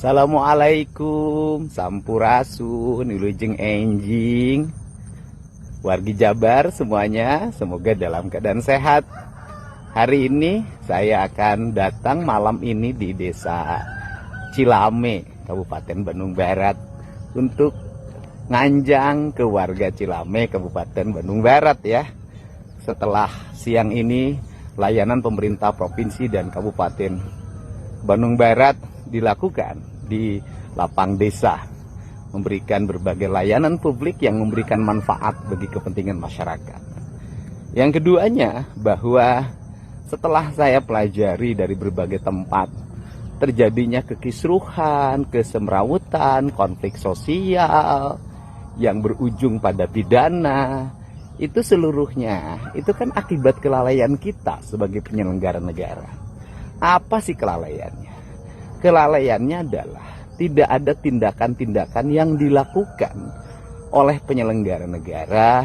Assalamualaikum, sampurasun, wilujeng enjing, wargi Jabar semuanya, semoga dalam keadaan sehat. Hari ini saya akan datang malam ini di desa Cilame, Kabupaten Bandung Barat, untuk nganjang ke warga Cilame, Kabupaten Bandung Barat ya. Setelah siang ini, layanan pemerintah Provinsi dan Kabupaten Bandung Barat dilakukan di lapang desa, memberikan berbagai layanan publik yang memberikan manfaat bagi kepentingan masyarakat. Yang keduanya, bahwa setelah saya pelajari dari berbagai tempat terjadinya kekisruhan, kesemrawutan, konflik sosial yang berujung pada pidana, itu seluruhnya itu kan akibat kelalaian kita sebagai penyelenggara negara. Apa sih kelalaiannya? Kelalaiannya adalah tidak ada tindakan-tindakan yang dilakukan oleh penyelenggara negara,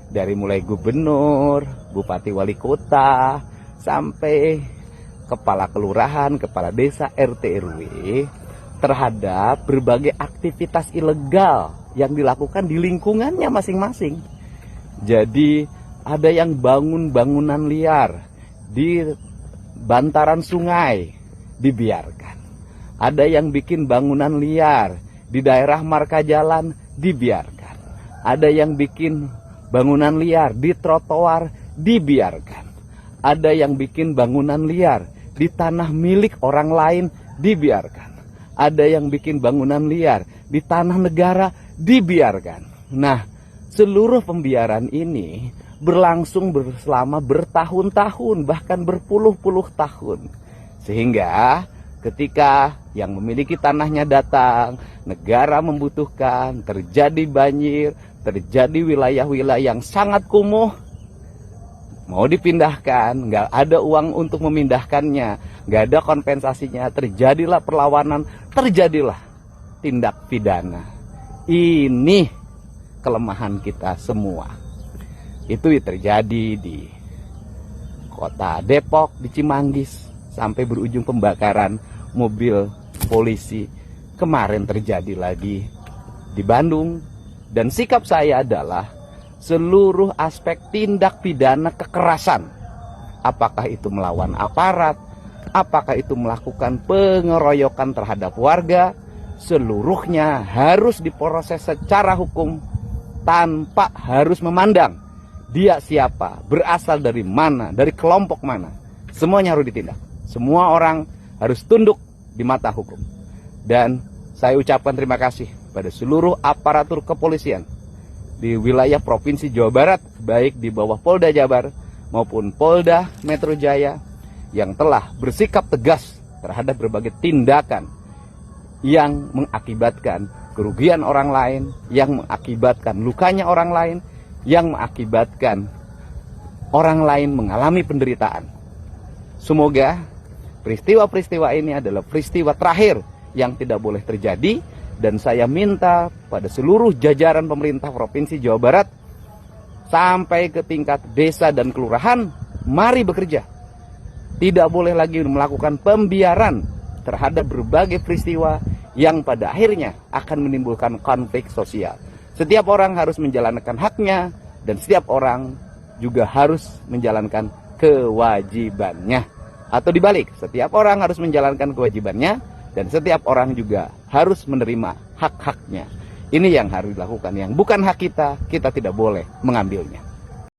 dari mulai gubernur, bupati wali kota, sampai kepala kelurahan, kepala desa, RT RW, terhadap berbagai aktivitas ilegal yang dilakukan di lingkungannya masing-masing. Jadi ada yang bangun bangunan liar di bantaran sungai, dibiarkan. Ada yang bikin bangunan liar di daerah marka jalan, dibiarkan. Ada yang bikin bangunan liar di trotoar, dibiarkan. Ada yang bikin bangunan liar di tanah milik orang lain, dibiarkan. Ada yang bikin bangunan liar di tanah negara, dibiarkan. Nah, seluruh pembiaran ini berlangsung selama bertahun-tahun, bahkan berpuluh-puluh tahun. Sehingga ketika yang memiliki tanahnya datang, negara membutuhkan, terjadi banjir, terjadi wilayah-wilayah yang sangat kumuh, mau dipindahkan, nggak ada uang untuk memindahkannya, nggak ada kompensasinya, terjadilah perlawanan, terjadilah tindak pidana. Ini kelemahan kita semua. Itu terjadi di kota Depok, di Cimanggis, sampai berujung pembakaran mobil polisi. Kemarin terjadi lagi di Bandung. Dan sikap saya adalah seluruh aspek tindak pidana kekerasan, apakah itu melawan aparat, apakah itu melakukan pengeroyokan terhadap warga, seluruhnya harus diproses secara hukum tanpa harus memandang dia siapa, berasal dari mana, dari kelompok mana. Semuanya harus ditindak. Semua orang harus tunduk di mata hukum. Dan saya ucapkan terima kasih pada seluruh aparatur kepolisian di wilayah Provinsi Jawa Barat, baik di bawah Polda Jabar maupun Polda Metro Jaya, yang telah bersikap tegas terhadap berbagai tindakan yang mengakibatkan kerugian orang lain, yang mengakibatkan lukanya orang lain, yang mengakibatkan orang lain mengalami penderitaan. Semoga peristiwa-peristiwa ini adalah peristiwa terakhir yang tidak boleh terjadi. Dan saya minta pada seluruh jajaran pemerintah Provinsi Jawa Barat sampai ke tingkat desa dan kelurahan, mari bekerja. Tidak boleh lagi melakukan pembiaran terhadap berbagai peristiwa yang pada akhirnya akan menimbulkan konflik sosial. Setiap orang harus menjalankan haknya, dan setiap orang juga harus menjalankan kewajibannya. Atau dibalik, setiap orang harus menjalankan kewajibannya, dan setiap orang juga harus menerima hak-haknya. Ini yang harus dilakukan. Yang bukan hak kita, kita tidak boleh mengambilnya.